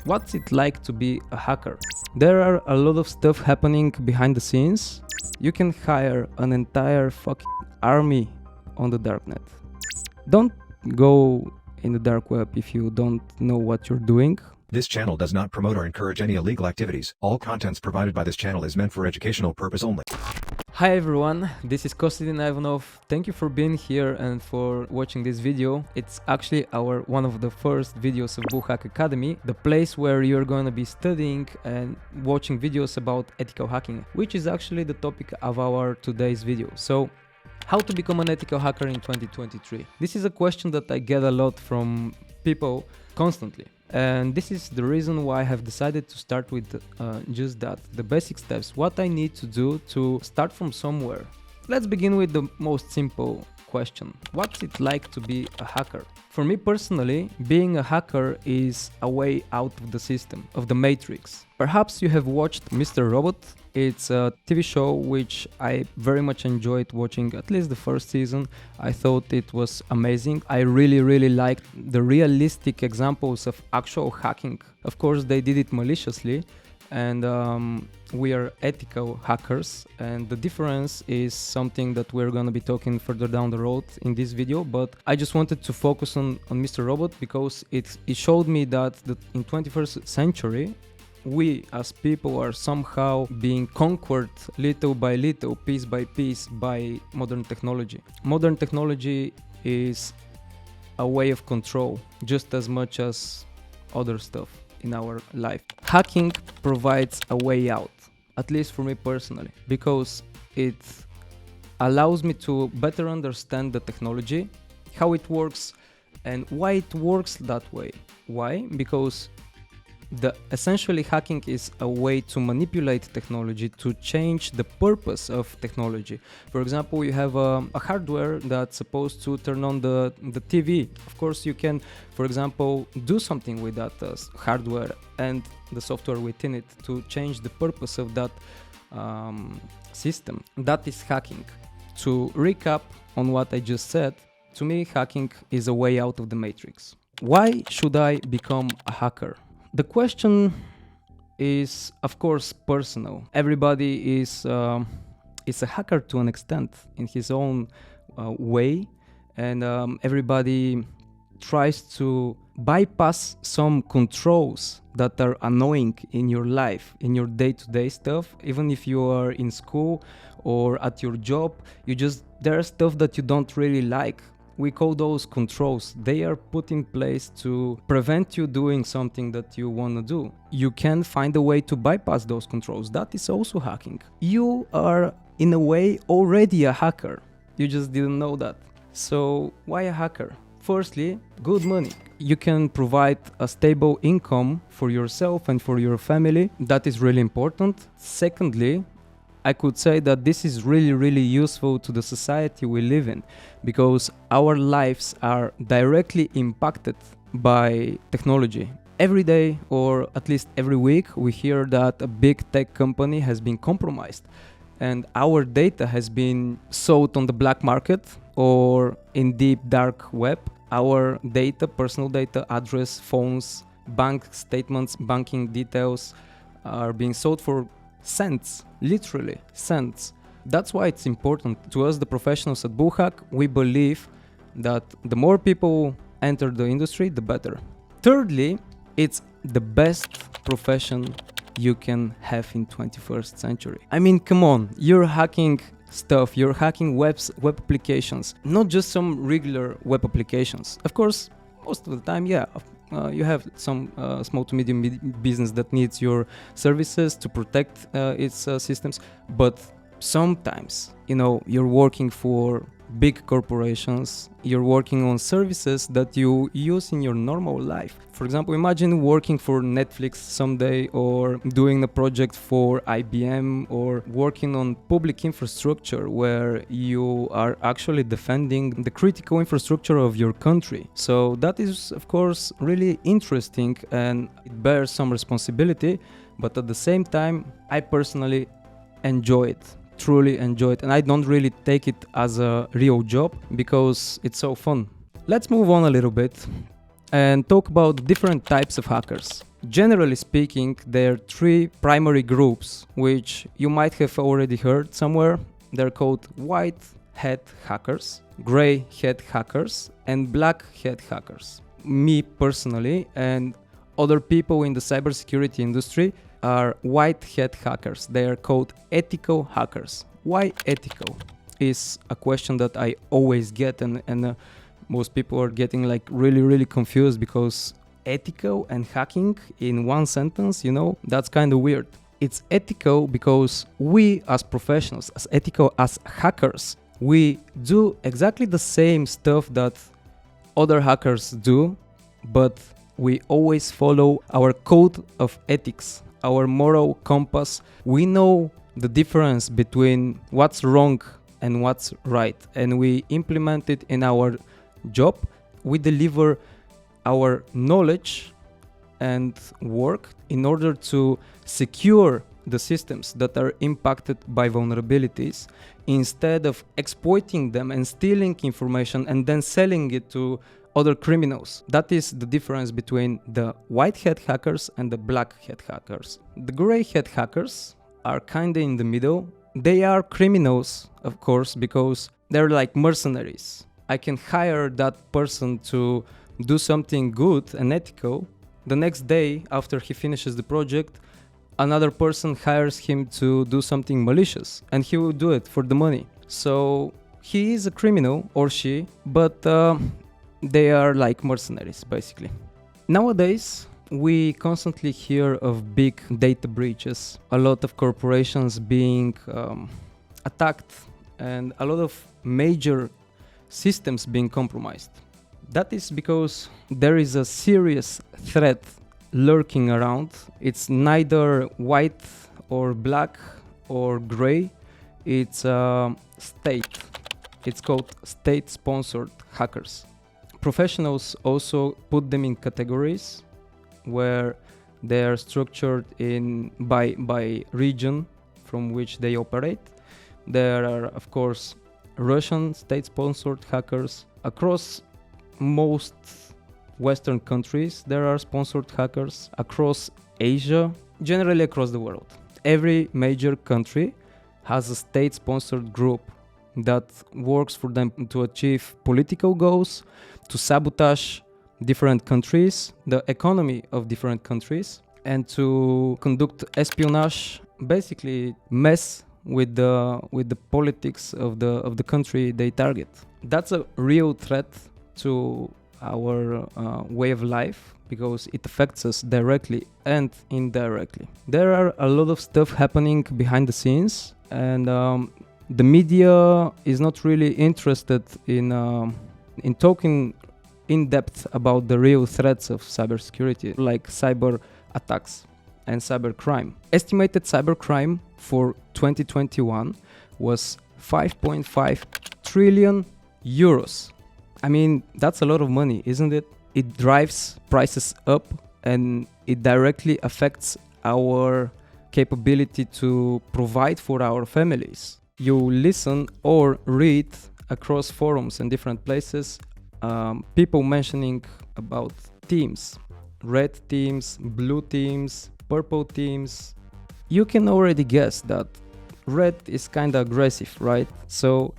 What's it like to be a hacker? There are a lot of stuff happening behind the scenes. You can hire an entire fucking army on the darknet. Don't go in the dark web if you don't know what you're doing. This channel does not promote or encourage any illegal activities. All contents provided by this channel is meant for educational purpose only. Hi everyone, this is Konstantin Ivanov. Thank you for being here and for watching this video. It's actually one of the first videos of Bullhack Academy, the place where you're going to be studying and watching videos about ethical hacking, which is actually the topic of our today's video. So, how to become an ethical hacker in 2023? This is a question that I get a lot from people constantly. And this is the reason why I have decided to start with just that, the basic steps, what I need to do to start from somewhere. Let's begin with the most simple question. What's it like to be a hacker? For me personally, being a hacker is a way out of the system, of the matrix. Perhaps you have watched Mr. Robot. It's a TV show which I very much enjoyed watching, at least the first season. I thought it was amazing. I really liked the realistic examples of actual hacking. Of course, they did it maliciously, and we are ethical hackers, and the difference is something that we're going to be talking further down the road in this video. But I just wanted to focus on Mr. Robot because it showed me that in 21st century we as people are somehow being conquered little by little, piece by piece, by modern technology. Modern technology is a way of control just as much as other stuff in our life. Hacking provides a way out, at least for me personally, because it allows me to better understand the technology, how it works, and why it works that way. Why? Because essentially hacking is a way to manipulate technology, to change the purpose of technology. For example, you have a hardware that's supposed to turn on the TV. Of course, you can, for example, do something with that hardware and the software within it to change the purpose of that system. That is hacking. To recap on what I just said, to me, hacking is a way out of the matrix. Why should I become a hacker? The question is, of course, personal. Everybody is a hacker to an extent in his own way, and everybody tries to bypass some controls that are annoying in your life, in your day-to-day stuff. Even if you are in school or at your job, there are stuff that you don't really like. We call those controls. They are put in place to prevent you doing something that you want to do. You can find a way to bypass those controls. That is also hacking. You are, in a way, already a hacker. You just didn't know that. So why a hacker? Firstly, good money. You can provide a stable income for yourself and for your family. That is really important. Secondly, I could say that this is really useful to the society we live in, because our lives are directly impacted by technology. Every day, or at least every week, we hear that a big tech company has been compromised and our data has been sold on the black market or in deep dark web. Our data, personal data, address, phones, bank statements, banking details are being sold for cents, literally cents. That's why it's important to us, the professionals at Bullhack. We believe that the more people enter the industry, the better. Thirdly, it's the best profession you can have in 21st century. I mean, come on, you're hacking stuff, you're hacking web applications, not just some regular web applications. Of course, most of the time, yeah, you have some small to medium business that needs your services to protect its systems, but sometimes, you're working for big corporations, you're working on services that you use in your normal life. For example, imagine working for Netflix someday, or doing a project for IBM, or working on public infrastructure where you are actually defending the critical infrastructure of your country. So that is, of course, really interesting, and it bears some responsibility, but at the same time, I personally enjoy it. Truly enjoy it, and I don't really take it as a real job because it's so fun. Let's move on a little bit. and talk about different types of hackers. Generally speaking, there are three primary groups, which you might have already heard somewhere. They're called white hat hackers, gray hat hackers, and black hat hackers. Me personally and other people in the cybersecurity industry are white hat hackers. They are called ethical hackers. Why ethical is a question that I always get, and most people are getting like really confused, because ethical and hacking in one sentence, that's kind of weird. It's ethical because we as professionals, as ethical as hackers, we do exactly the same stuff that other hackers do, but we always follow our code of ethics, our moral compass. We know the difference between what's wrong and what's right, and we implement it in our job. We deliver our knowledge and work in order to secure the systems that are impacted by vulnerabilities, instead of exploiting them and stealing information and then selling it to other criminals. That is the difference between the white hat hackers and the black hat hackers. The gray hat hackers are kinda in the middle. They are criminals, of course, because they're like mercenaries. I can hire that person to do something good and ethical. The next day, after he finishes the project, another person hires him to do something malicious, and he will do it for the money. So he is a criminal, or she, but they are like mercenaries, basically. Nowadays, we constantly hear of big data breaches, a lot of corporations being attacked, and a lot of major systems being compromised. That is because there is a serious threat lurking around. It's neither white or black or gray. It's state. It's called state-sponsored hackers. Professionals also put them in categories where they are structured by region from which they operate. There are, of course, Russian state-sponsored hackers. Across most Western countries, there are sponsored hackers. Across Asia, generally across the world. Every major country has a state-sponsored group that works for them to achieve political goals, to sabotage different countries, the economy of different countries, and to conduct espionage, basically mess with the politics of the country they target. That's a real threat to our way of life, because it affects us directly and indirectly. There are a lot of stuff happening behind the scenes, and the media is not really interested in talking in depth about the real threats of cybersecurity, like cyber attacks and cybercrime. Estimated cybercrime for 2021 was 5.5 trillion euros. I mean, that's a lot of money, isn't it? It drives prices up, and it directly affects our capability to provide for our families. You listen or read across forums and different places, people mentioning about teams, red teams, blue teams, purple teams. You can already guess that red is kind of aggressive, right? So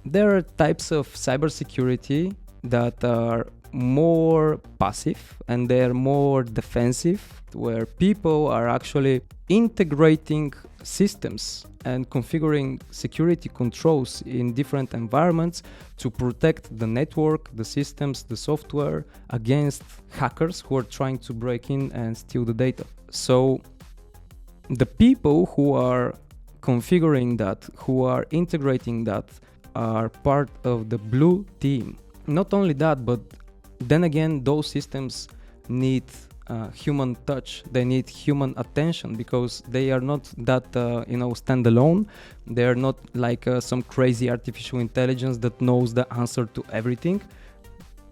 there are types of cybersecurity that are more passive and they're more defensive, where people are actually integrating systems and configuring security controls in different environments to protect the network, the systems, the software against hackers who are trying to break in and steal the data. So the people who are configuring that, who are integrating that, are part of the blue team. Not only that, but then again, those systems need human touch. They need human attention, because they are not that standalone. They are not like some crazy artificial intelligence that knows the answer to everything.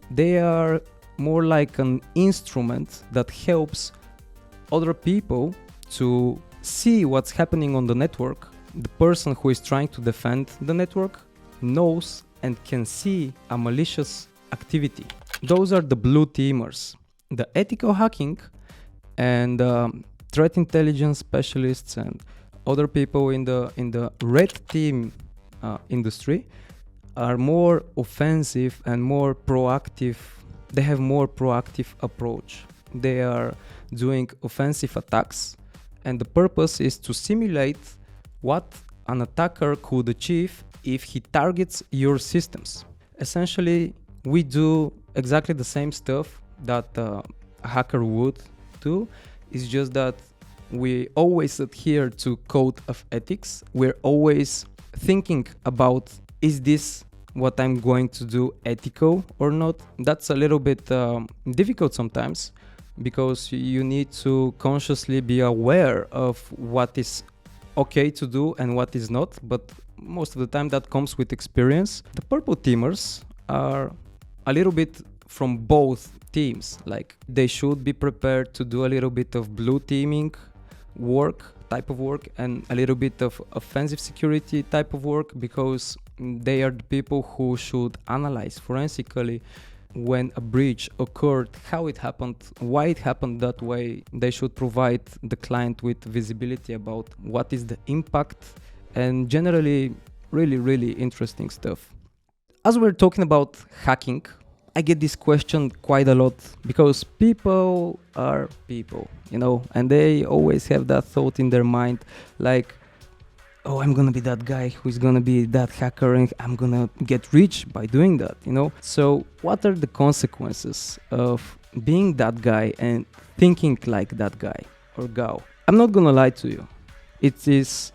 They are more like an instrument that helps other people to see what's happening on the network. The person who is trying to defend the network knows and can see a malicious activity. Those are the blue teamers. The ethical hacking and threat intelligence specialists and other people in the red team industry are more offensive and more proactive. They have more proactive approach. They are doing offensive attacks, and the purpose is to simulate what an attacker could achieve if he targets your systems. Essentially, we do exactly the same stuff that a hacker would do. It's just that we always adhere to code of ethics. We're always thinking about, is this what I'm going to do ethical or not? That's a little bit difficult sometimes, because you need to consciously be aware of what is okay to do and what is not, but most of the time that comes with experience. The purple teamers are a little bit from both teams. Like, they should be prepared to do a little bit of blue teaming type of work and a little bit of offensive security type of work, because they are the people who should analyze forensically when a breach occurred, how it happened, why it happened that way. They should provide the client with visibility about what is the impact, and generally really interesting stuff. As we're talking about hacking, I get this question quite a lot, because people are people, and they always have that thought in their mind, like, oh, I'm gonna be that guy who's gonna be that hacker and I'm gonna get rich by doing that, So what are the consequences of being that guy and thinking like that guy or gal? I'm not gonna lie to you. It is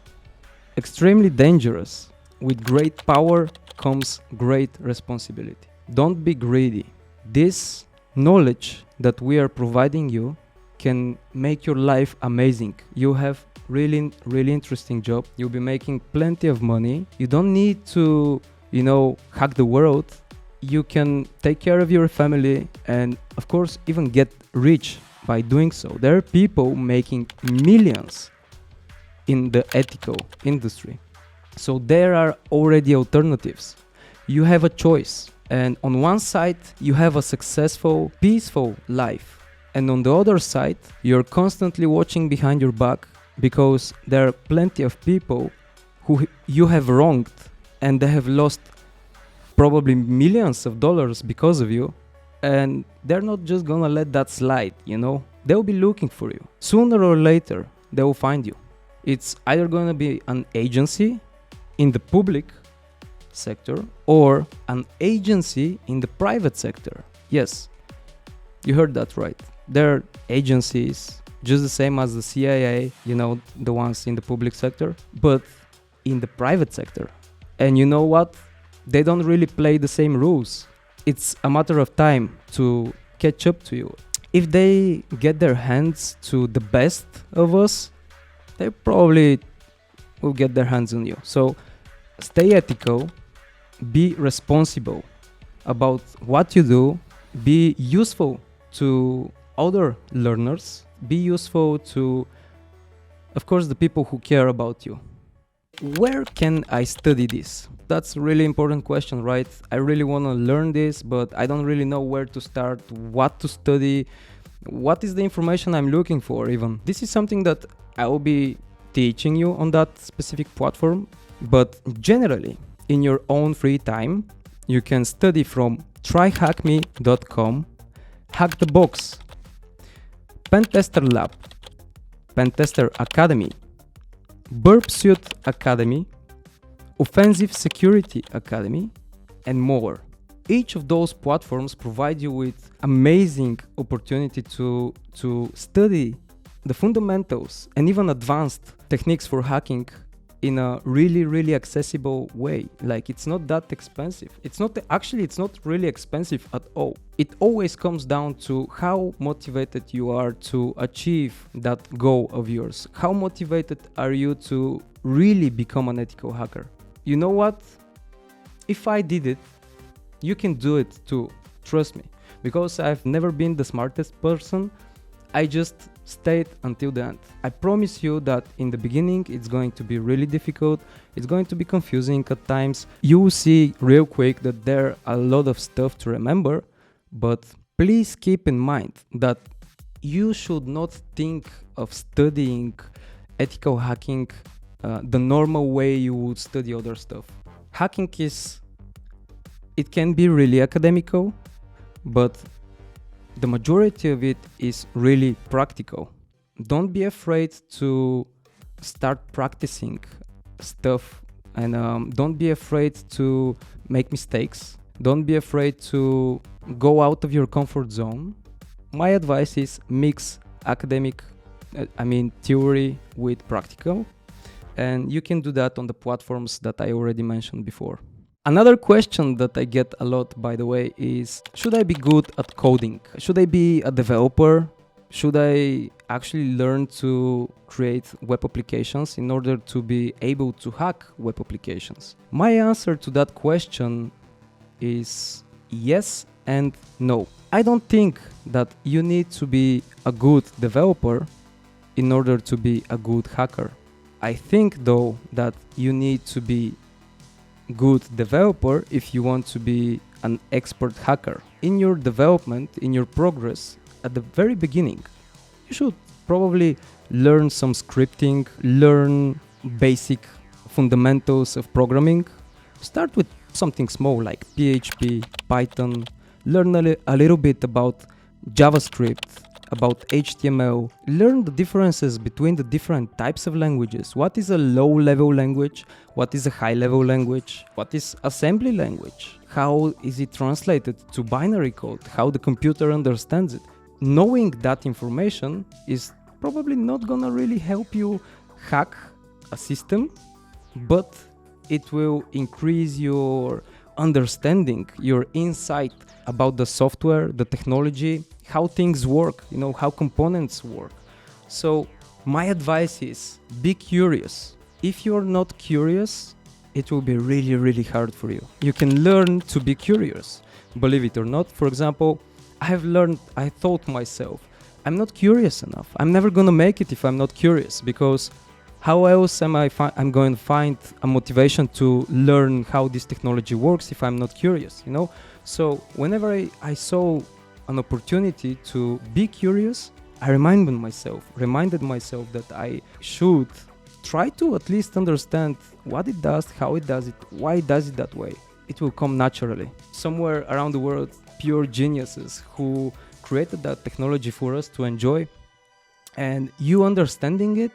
extremely dangerous. With great power comes great responsibility. Don't be greedy. This knowledge that we are providing you can make your life amazing. You have really interesting job. You'll be making plenty of money. You don't need to, hack the world. You can take care of your family and, of course, even get rich by doing so. There are people making millions in the ethical industry. So there are already alternatives. You have a choice. And on one side, you have a successful, peaceful life. And on the other side, you're constantly watching behind your back, because there are plenty of people who you have wronged and they have lost probably millions of dollars because of you, and they're not just gonna let that slide, They'll be looking for you. Sooner or later, they will find you. It's either gonna be an agency in the public sector or an agency in the private sector. Yes, you heard that right. There are agencies just the same as the CIA, the ones in the public sector, but in the private sector. And you know what? They don't really play the same rules. It's a matter of time to catch up to you. If they get their hands to the best of us, they probably will get their hands on you. So stay ethical, be responsible about what you do, be useful to other learners, be useful to, of course, the people who care about you. Where can I study this? That's a really important question, right? I really want to learn this, but I don't really know where to start, what to study, what is the information I'm looking for even. This is something that I will be teaching you on that specific platform, but generally, in your own free time, you can study from tryhackme.com, Hack the Box, Pentester Lab, Pentester Academy, Burp Suit Academy, Offensive Security Academy, and more. Each of those platforms provide you with amazing opportunity to study the fundamentals and even advanced techniques for hacking in a really accessible way. Like, it's not that expensive. It's not really expensive at all. It always comes down to how motivated you are to achieve that goal of yours. How motivated are you to really become an ethical hacker? You know what? If I did it, you can do it too. Trust me. Because I've never been the smartest person, I just stayed until the end. I promise you that in the beginning it's going to be really difficult, it's going to be confusing at times. You will see real quick that there are a lot of stuff to remember, But please keep in mind that you should not think of studying ethical hacking the normal way you would study other stuff. Hacking it can be really academical, but the majority of it is really practical. Don't be afraid to start practicing stuff, and don't be afraid to make mistakes. Don't be afraid to go out of your comfort zone. My advice is mix academic, theory with practical, and you can do that on the platforms that I already mentioned before. Another question that I get a lot, by the way, is should I be good at coding? Should I be a developer? Should I actually learn to create web applications in order to be able to hack web applications? My answer to that question is yes and no. I don't think that you need to be a good developer in order to be a good hacker. I think though that you need to be good developer if you want to be an expert hacker. In your development, in your progress, at the very beginning, you should probably learn some scripting, learn basic fundamentals of programming. Start with something small like PHP, Python, learn a little bit about JavaScript, about HTML, learn the differences between the different types of languages. What is a low-level language? What is a high-level language? What is assembly language? How is it translated to binary code? How the computer understands it? Knowing that information is probably not gonna really help you hack a system, but it will increase your understanding, your insight about the software, the technology, how things work, how components work. So my advice is be curious. If you're not curious, it will be really, really hard for you. You can learn to be curious, believe it or not. For example, I thought myself, I'm not curious enough. I'm never gonna make it if I'm not curious, because how else I'm going to find a motivation to learn how this technology works if I'm not curious, So whenever I saw an opportunity to be curious, I reminded myself that I should try to at least understand what it does, how it does it, why it does it that way. It will come naturally. Somewhere around the world, pure geniuses who created that technology for us to enjoy, and you understanding it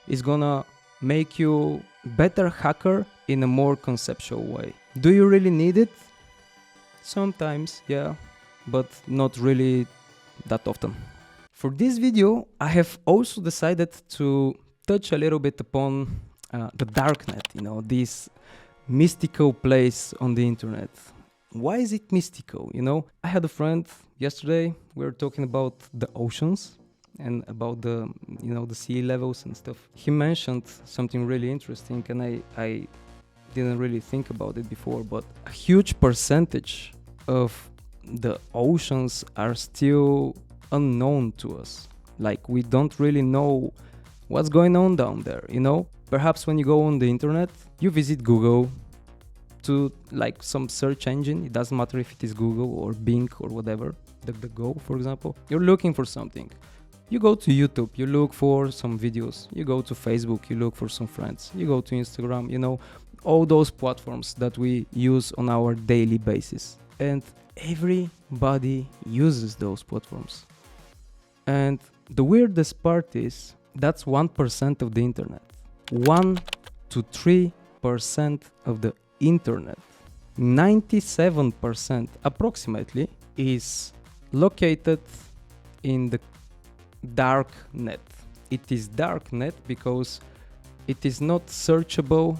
is gonna make you better hacker in a more conceptual way. Do you really need it? Sometimes, yeah, but not really that often. For this video, I have also decided to touch a little bit upon the darknet, this mystical place on the internet. Why is it mystical? I had a friend yesterday, we were talking about the oceans and about the sea levels and stuff. He mentioned something really interesting, and I didn't really think about it before, but a huge percentage of the oceans are still unknown to us. Like, we don't really know what's going on down there, Perhaps when you go on the internet, you visit Google to some search engine. It doesn't matter if it is Google or Bing or whatever, DuckDuckGo, for example. You're looking for something. You go to YouTube, you look for some videos. You go to Facebook, you look for some friends. You go to Instagram, all those platforms that we use on our daily basis. And everybody uses those platforms. And the weirdest part is that's 1% of the internet. 1 to 3% of the internet. 97% approximately is located in the dark net. It is dark net because it is not searchable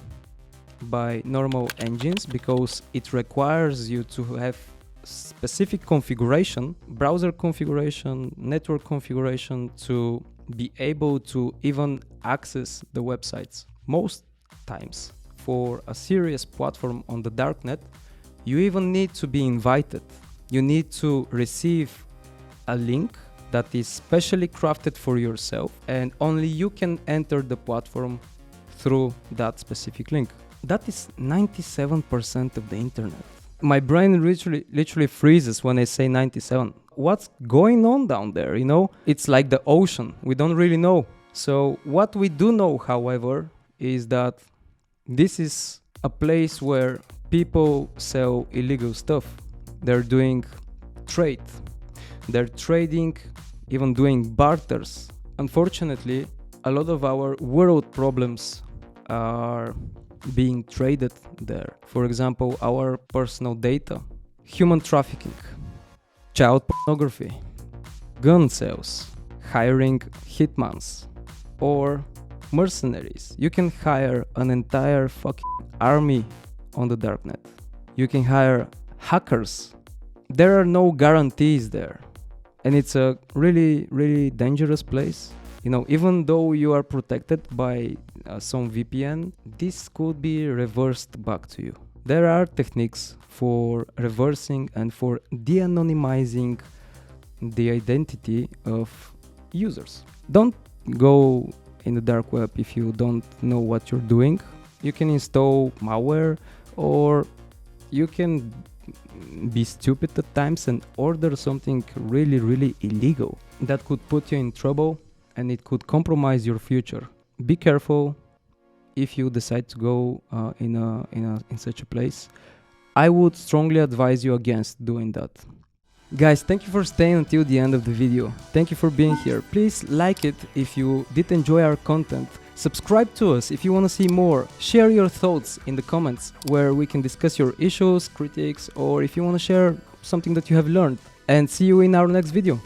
by normal engines, because it requires you to have specific configuration, browser configuration, network configuration, to be able to even access the websites. Most times, for a serious platform on the darknet, you even need to be invited. You need to receive a link that is specially crafted for yourself, and only you can enter the platform through that specific link. That is 97% of the internet. My brain literally freezes when I say 97. What's going on down there, you know? It's like the ocean. We don't really know. So what we do know, however, is that this is a place where people sell illegal stuff. They're doing trade. They're trading, even doing barters. Unfortunately, a lot of our world problems are being traded there. For example, our personal data, human trafficking, child pornography, gun sales, hiring hitmans, or mercenaries. You can hire an entire fucking army on the darknet. You can hire hackers. There are no guarantees there. And it's a really, really dangerous place. You know, even though you are protected by some VPN, this could be reversed back to you. There are techniques for reversing and for de-anonymizing the identity of users. Don't go in the dark web if you don't know what you're doing. You can install malware, or you can be stupid at times and order something really, really illegal that could put you in trouble, and it could compromise your future. Be careful if you decide to go in such a place. I would strongly advise you against doing that. Guys, thank you for staying until the end of the video. Thank you for being here. Please like it if you did enjoy our content. Subscribe to us if you want to see more. Share your thoughts in the comments where we can discuss your issues, critiques, or if you want to share something that you have learned. And see you in our next video.